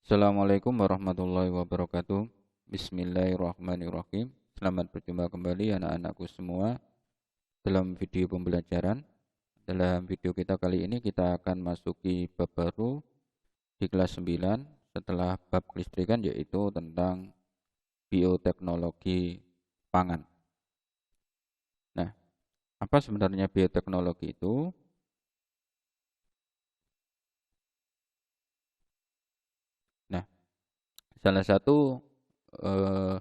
Assalamualaikum warahmatullahi wabarakatuh. Bismillahirrahmanirrahim. Selamat berjumpa kembali anak-anakku semua dalam video pembelajaran. Dalam video kita kali ini kita akan masuki bab baru di kelas 9 setelah bab kelistrikan, yaitu tentang bioteknologi pangan. Nah, apa sebenarnya bioteknologi itu? Nah, salah satu eh,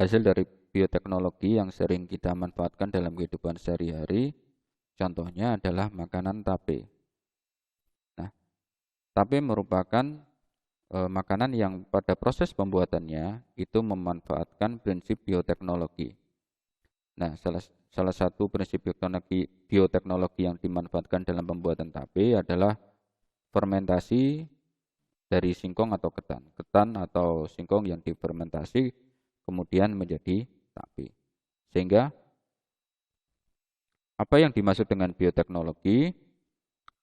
hasil dari bioteknologi yang sering kita manfaatkan dalam kehidupan sehari-hari, contohnya adalah makanan tape. Nah, tape merupakan makanan yang pada proses pembuatannya itu memanfaatkan prinsip bioteknologi. Nah, salah satu prinsip bioteknologi yang dimanfaatkan dalam pembuatan tape adalah fermentasi dari singkong atau ketan. Ketan atau singkong yang difermentasi kemudian menjadi tape. Sehingga apa yang dimaksud dengan bioteknologi?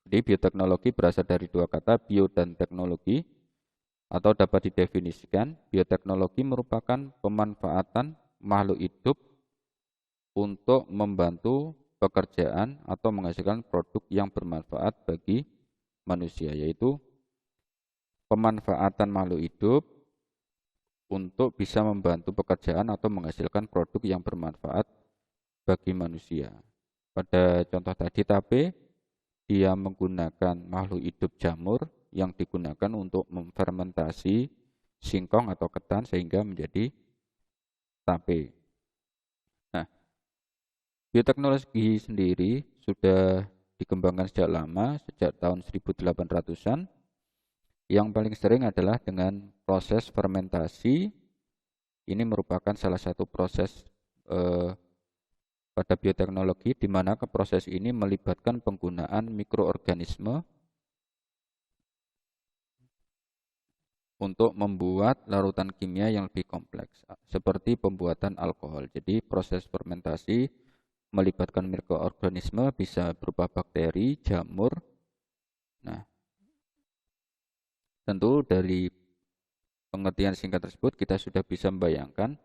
Jadi bioteknologi berasal dari dua kata, bio dan teknologi, atau dapat didefinisikan, bioteknologi merupakan pemanfaatan makhluk hidup untuk membantu pekerjaan atau menghasilkan produk yang bermanfaat bagi manusia, yaitu pemanfaatan makhluk hidup untuk bisa membantu pekerjaan atau menghasilkan produk yang bermanfaat bagi manusia. Pada contoh tadi tape, dia menggunakan makhluk hidup jamur yang digunakan untuk memfermentasi singkong atau ketan sehingga menjadi tape. Nah, bioteknologi sendiri sudah dikembangkan sejak lama, sejak tahun 1800-an. Yang paling sering adalah dengan proses fermentasi. Ini merupakan salah satu proses pada bioteknologi di mana proses ini melibatkan penggunaan mikroorganisme untuk membuat larutan kimia yang lebih kompleks, seperti pembuatan alkohol. Jadi proses fermentasi melibatkan mikroorganisme bisa berupa bakteri, jamur. Nah, tentu dari pengertian singkat tersebut kita sudah bisa membayangkan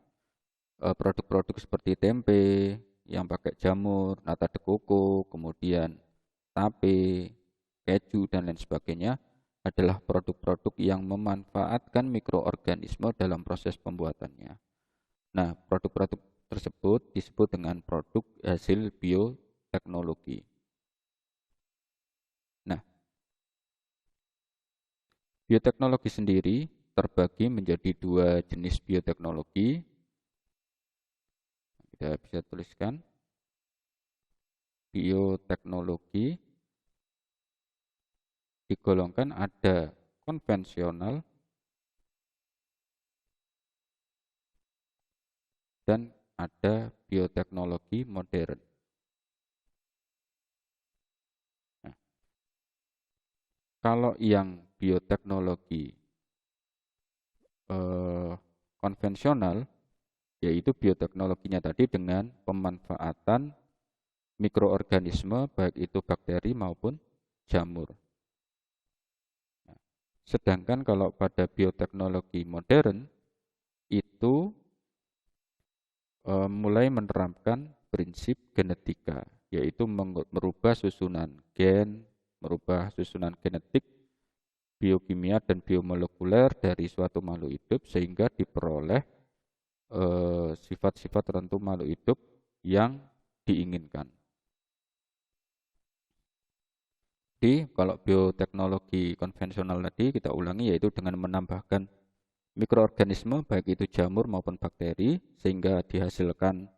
produk-produk seperti tempe yang pakai jamur, nata de coco, kemudian tape, keju, dan lain sebagainya adalah produk-produk yang memanfaatkan mikroorganisme dalam proses pembuatannya. Nah, produk-produk tersebut disebut dengan produk hasil bioteknologi. Nah, bioteknologi sendiri terbagi menjadi dua jenis bioteknologi. Kita bisa tuliskan bioteknologi digolongkan ada konvensional dan ada bioteknologi modern. Nah, kalau yang bioteknologi konvensional, yaitu bioteknologinya tadi dengan pemanfaatan mikroorganisme baik itu bakteri maupun jamur. Nah, sedangkan kalau pada bioteknologi modern itu mulai menerapkan prinsip genetika, yaitu merubah susunan gen, merubah susunan genetik, biokimia dan biomolekuler dari suatu makhluk hidup sehingga diperoleh sifat-sifat tertentu makhluk hidup yang diinginkan. Jadi kalau bioteknologi konvensional tadi kita ulangi, yaitu dengan menambahkan mikroorganisme baik itu jamur maupun bakteri sehingga dihasilkan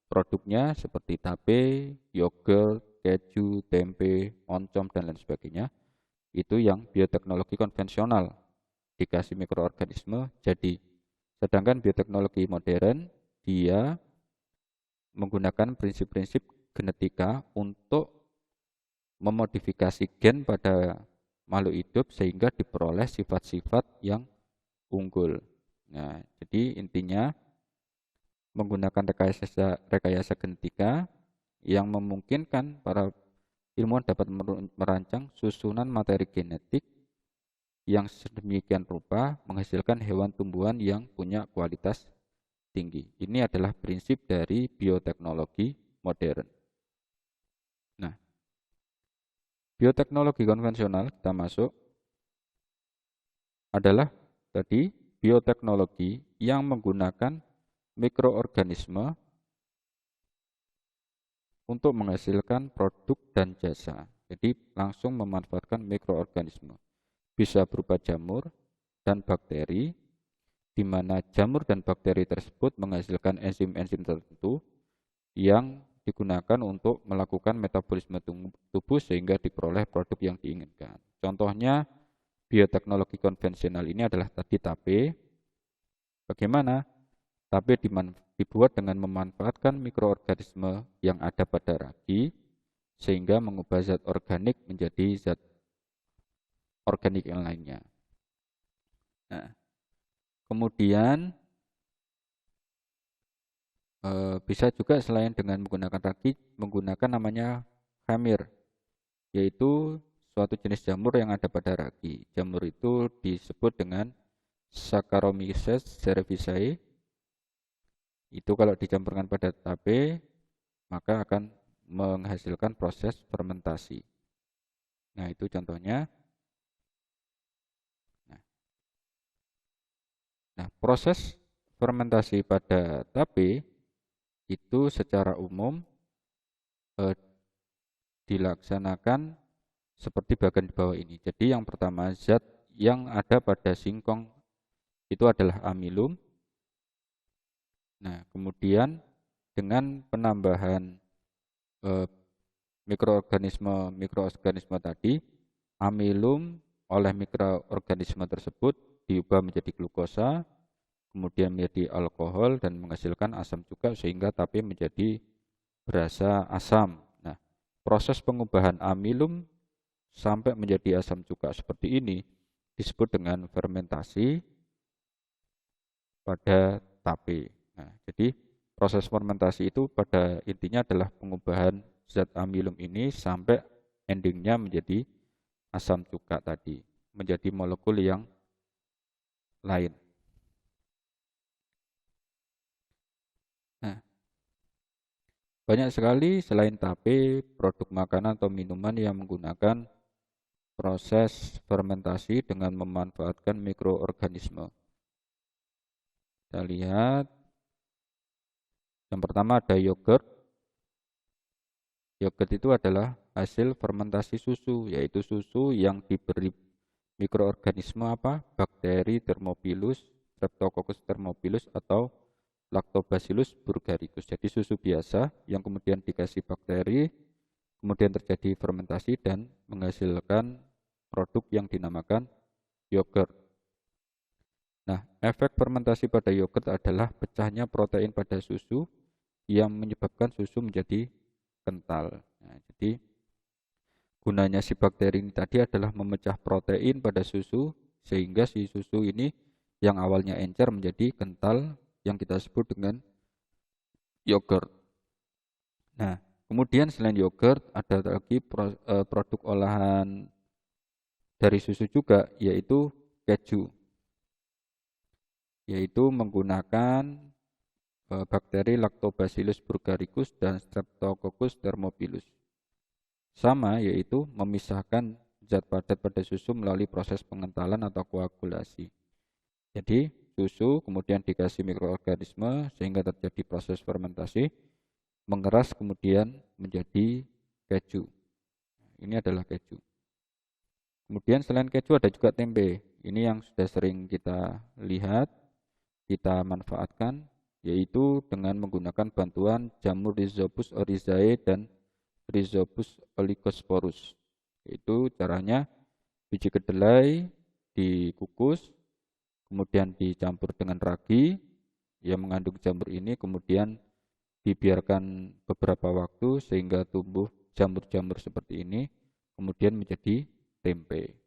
produknya seperti tape, yogurt, keju, tempe, oncom dan lain sebagainya. Itu yang bioteknologi konvensional, dikasih mikroorganisme jadi. Sedangkan bioteknologi modern dia menggunakan prinsip-prinsip genetika untuk memodifikasi gen pada makhluk hidup sehingga diperoleh sifat-sifat yang unggul. Nah, jadi intinya menggunakan rekayasa genetika yang memungkinkan para ilmuwan dapat merancang susunan materi genetik yang sedemikian rupa menghasilkan hewan tumbuhan yang punya kualitas tinggi. Ini adalah prinsip dari bioteknologi modern. Nah, bioteknologi konvensional kita masuk adalah tadi bioteknologi yang menggunakan mikroorganisme untuk menghasilkan produk dan jasa. Jadi langsung memanfaatkan mikroorganisme. Bisa berupa jamur dan bakteri, di mana jamur dan bakteri tersebut menghasilkan enzim-enzim tertentu yang digunakan untuk melakukan metabolisme tubuh sehingga diperoleh produk yang diinginkan. Contohnya bioteknologi konvensional ini adalah tadi tape. Bagaimana? Tape dibuat dengan memanfaatkan mikroorganisme yang ada pada ragi sehingga mengubah zat organik menjadi zat organik yang lainnya. Nah, kemudian bisa juga selain dengan menggunakan ragi, menggunakan namanya khamir, yaitu suatu jenis jamur yang ada pada ragi. Jamur itu disebut dengan Saccharomyces cerevisiae. Itu kalau dicampurkan pada tape, maka akan menghasilkan proses fermentasi. Nah, itu contohnya. Nah, proses fermentasi pada tape itu secara umum dilaksanakan seperti bagian di bawah ini. Jadi yang pertama, zat yang ada pada singkong itu adalah amilum. Nah, kemudian dengan penambahan mikroorganisme tadi, amilum oleh mikroorganisme tersebut diubah menjadi glukosa, kemudian menjadi alkohol dan menghasilkan asam cuka sehingga tape menjadi berasa asam. Nah, proses pengubahan amilum sampai menjadi asam cuka seperti ini disebut dengan fermentasi pada tape. Nah, jadi proses fermentasi itu pada intinya adalah pengubahan zat amilum ini sampai endingnya menjadi asam cuka tadi, menjadi molekul yang lain. Nah, banyak sekali selain tape, produk makanan atau minuman yang menggunakan proses fermentasi dengan memanfaatkan mikroorganisme. Kita lihat, yang pertama ada yogurt. Yogurt itu adalah hasil fermentasi susu, yaitu susu yang diberi mikroorganisme apa? Bakteri Thermophilus, Streptococcus thermophilus atau Lactobacillus burgharicus. Jadi susu biasa yang kemudian dikasih bakteri, kemudian terjadi fermentasi dan menghasilkan produk yang dinamakan yogurt. Nah, efek fermentasi pada yogurt adalah pecahnya protein pada susu yang menyebabkan susu menjadi kental. Nah, jadi gunanya si bakteri ini tadi adalah memecah protein pada susu sehingga si susu ini yang awalnya encer menjadi kental yang kita sebut dengan yogurt. Nah, kemudian selain yogurt ada lagi produk olahan dari susu juga yaitu keju. Yaitu menggunakan bakteri Lactobacillus burgharicus dan Streptococcus thermophilus. Sama, yaitu memisahkan zat padat pada susu melalui proses pengentalan atau koagulasi. Jadi susu kemudian dikasih mikroorganisme sehingga terjadi proses fermentasi, mengeras kemudian menjadi keju. Ini adalah keju. Kemudian selain keju ada juga tempe. Ini yang sudah sering kita lihat, kita manfaatkan, yaitu dengan menggunakan bantuan jamur Rhizopus oryzae dan Rhizopus oligosporus. Itu caranya biji kedelai dikukus, kemudian dicampur dengan ragi yang mengandung jamur ini, kemudian dibiarkan beberapa waktu sehingga tumbuh jamur-jamur seperti ini, kemudian menjadi tempe.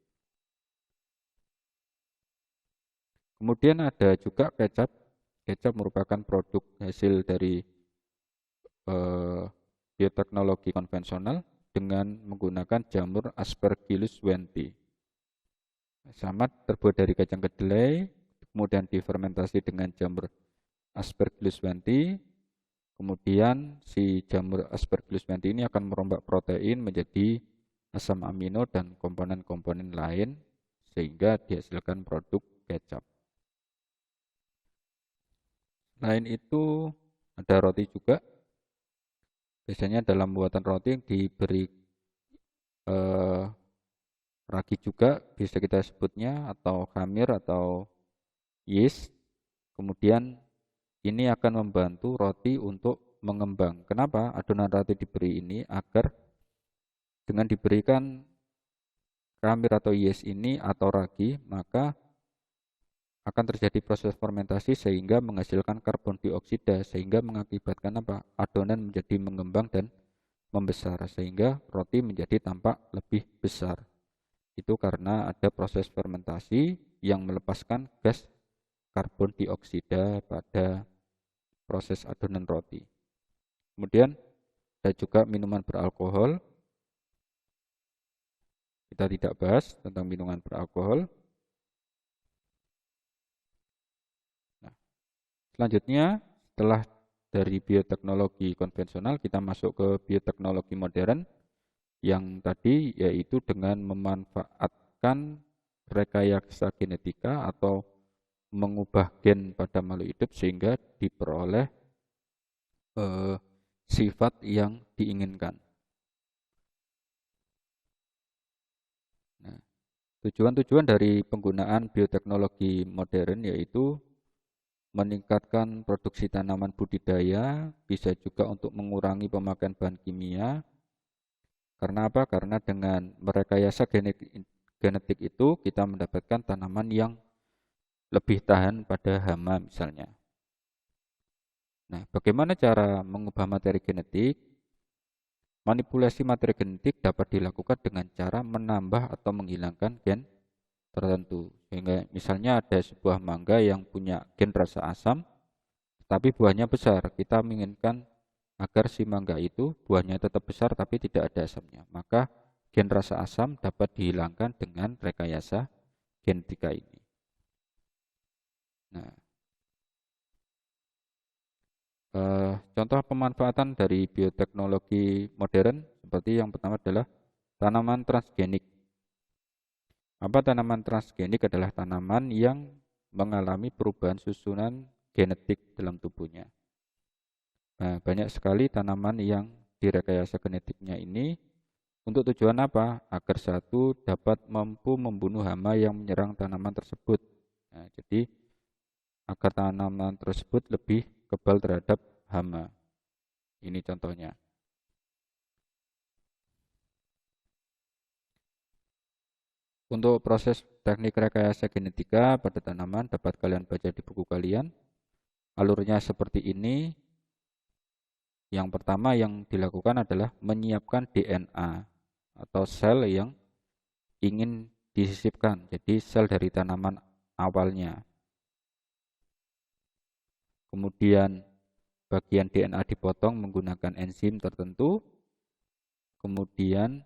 Kemudian ada juga kecap. Kecap merupakan produk hasil dari bioteknologi konvensional dengan menggunakan jamur Aspergillus wendti. Samad terbuat dari kacang kedelai, kemudian difermentasi dengan jamur Aspergillus wienti. Kemudian si jamur Aspergillus wienti ini akan merombak protein menjadi asam amino dan komponen-komponen lain sehingga dihasilkan produk kecap. Selain itu ada roti juga. Biasanya dalam buatan roti diberi ragi juga, bisa kita sebutnya, atau khamir atau yeast. Kemudian ini akan membantu roti untuk mengembang. Kenapa adonan roti diberi ini? Agar dengan diberikan khamir atau yeast ini atau ragi, maka akan terjadi proses fermentasi sehingga menghasilkan karbon dioksida, sehingga mengakibatkan apa? Adonan menjadi mengembang dan membesar, sehingga roti menjadi tampak lebih besar. Itu karena ada proses fermentasi yang melepaskan gas karbon dioksida pada proses adonan roti. Kemudian ada juga minuman beralkohol. Kita tidak bahas tentang minuman beralkohol. Nah, selanjutnya setelah dari bioteknologi konvensional kita masuk ke bioteknologi modern yang tadi yaitu dengan memanfaatkan rekayasa genetika atau mengubah gen pada makhluk hidup sehingga diperoleh sifat yang diinginkan. Nah, tujuan-tujuan dari penggunaan bioteknologi modern yaitu meningkatkan produksi tanaman budidaya, bisa juga untuk mengurangi pemakaian bahan kimia. Karena apa? Karena dengan merekayasa genetik itu kita mendapatkan tanaman yang lebih tahan pada hama misalnya. Nah, bagaimana cara mengubah materi genetik? Manipulasi materi genetik dapat dilakukan dengan cara menambah atau menghilangkan gen tertentu. Sehingga misalnya ada sebuah mangga yang punya gen rasa asam, tapi buahnya besar. Kita menginginkan agar si mangga itu buahnya tetap besar tapi tidak ada asamnya. Maka gen rasa asam dapat dihilangkan dengan rekayasa genetika ini. Nah, contoh pemanfaatan dari bioteknologi modern seperti yang pertama adalah tanaman transgenik. Apa tanaman transgenik? Adalah tanaman yang mengalami perubahan susunan genetik dalam tubuhnya. Nah, banyak sekali tanaman yang direkayasa genetiknya ini untuk tujuan apa? Agar satu dapat mampu membunuh hama yang menyerang tanaman tersebut. Nah, jadi agar tanaman tersebut lebih kebal terhadap hama. Ini contohnya. Untuk proses teknik rekayasa genetika pada tanaman dapat kalian baca di buku kalian. Alurnya seperti ini. Yang pertama yang dilakukan adalah menyiapkan DNA atau sel yang ingin disisipkan. Jadi sel dari tanaman awalnya. Kemudian bagian DNA dipotong menggunakan enzim tertentu. Kemudian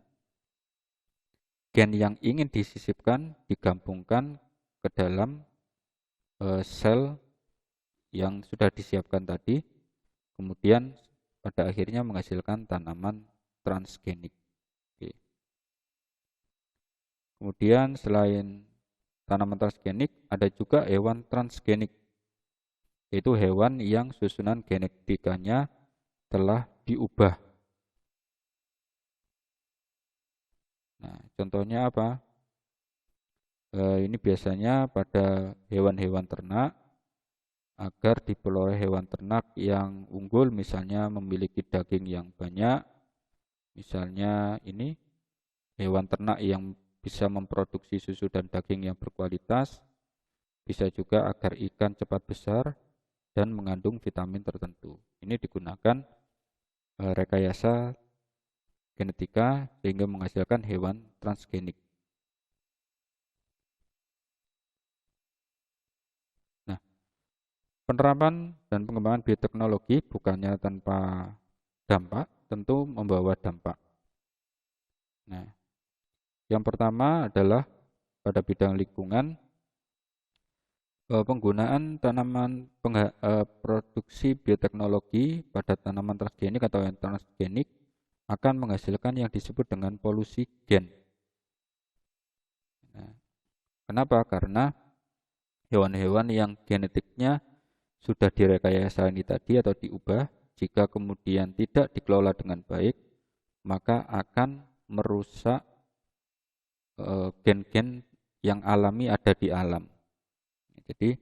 gen yang ingin disisipkan digabungkan ke dalam sel yang sudah disiapkan tadi. Kemudian pada akhirnya menghasilkan tanaman transgenik. Oke. Kemudian selain tanaman transgenik ada juga hewan transgenik, yaitu hewan yang susunan genetikanya telah diubah. Nah, contohnya apa? Ini biasanya pada hewan-hewan ternak agar diperoleh hewan ternak yang unggul, misalnya memiliki daging yang banyak. Misalnya ini hewan ternak yang bisa memproduksi susu dan daging yang berkualitas. Bisa juga agar ikan cepat besar dan mengandung vitamin tertentu. Ini digunakan rekayasa genetika sehingga menghasilkan hewan transgenik. Nah, penerapan dan pengembangan bioteknologi bukannya tanpa dampak, tentu membawa dampak. Nah, yang pertama adalah pada bidang lingkungan, penggunaan produksi bioteknologi pada tanaman transgenik atau yang transgenik akan menghasilkan yang disebut dengan polusi gen. Nah, kenapa? Karena hewan-hewan yang genetiknya sudah direkayasa ini tadi atau diubah, jika kemudian tidak dikelola dengan baik, maka akan merusak gen-gen yang alami ada di alam. Jadi,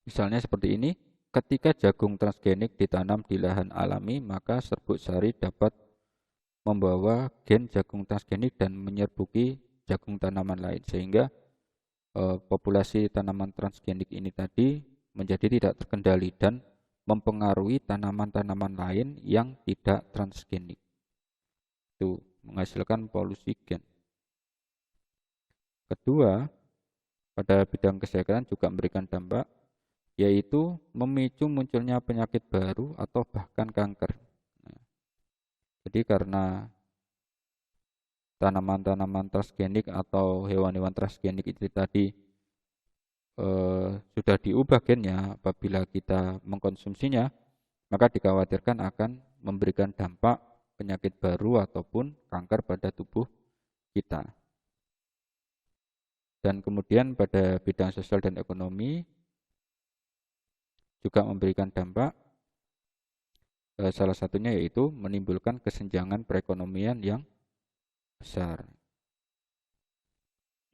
misalnya seperti ini, ketika jagung transgenik ditanam di lahan alami, maka serbuk sari dapat membawa gen jagung transgenik dan menyerbuki jagung tanaman lain, sehingga populasi tanaman transgenik ini tadi menjadi tidak terkendali dan mempengaruhi tanaman-tanaman lain yang tidak transgenik. Itu menghasilkan polusi gen. Kedua, pada bidang kesehatan juga memberikan dampak, yaitu memicu munculnya penyakit baru atau bahkan kanker. Nah, jadi karena tanaman-tanaman transgenik atau hewan-hewan transgenik itu tadi sudah diubah gennya, apabila kita mengkonsumsinya, maka dikhawatirkan akan memberikan dampak penyakit baru ataupun kanker pada tubuh kita. Dan kemudian pada bidang sosial dan ekonomi juga memberikan dampak, salah satunya yaitu menimbulkan kesenjangan perekonomian yang besar.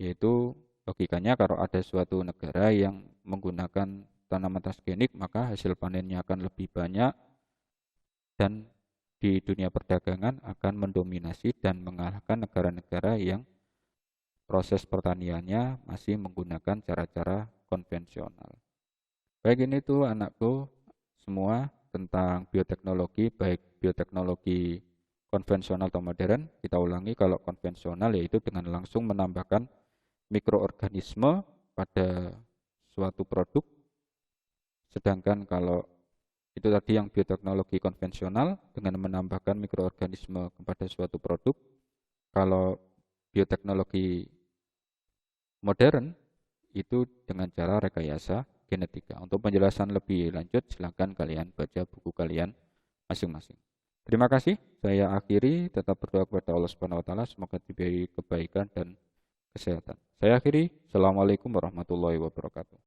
Yaitu logikanya kalau ada suatu negara yang menggunakan tanaman transgenik, maka hasil panennya akan lebih banyak dan di dunia perdagangan akan mendominasi dan mengalahkan negara-negara yang proses pertaniannya masih menggunakan cara-cara konvensional. Baik, ini tuh anakku semua tentang bioteknologi, baik bioteknologi konvensional atau modern. Kita ulangi, kalau konvensional yaitu dengan langsung menambahkan mikroorganisme pada suatu produk. Sedangkan kalau itu tadi yang bioteknologi konvensional dengan menambahkan mikroorganisme kepada suatu produk. Kalau bioteknologi modern itu dengan cara rekayasa genetika. Untuk penjelasan lebih lanjut silakan kalian baca buku kalian masing-masing. Terima kasih. Saya akhiri, tetap berdoa kepada Allah Subhanahu wa taala semoga diberi kebaikan dan kesehatan. Saya akhiri. Assalamualaikum warahmatullahi wabarakatuh.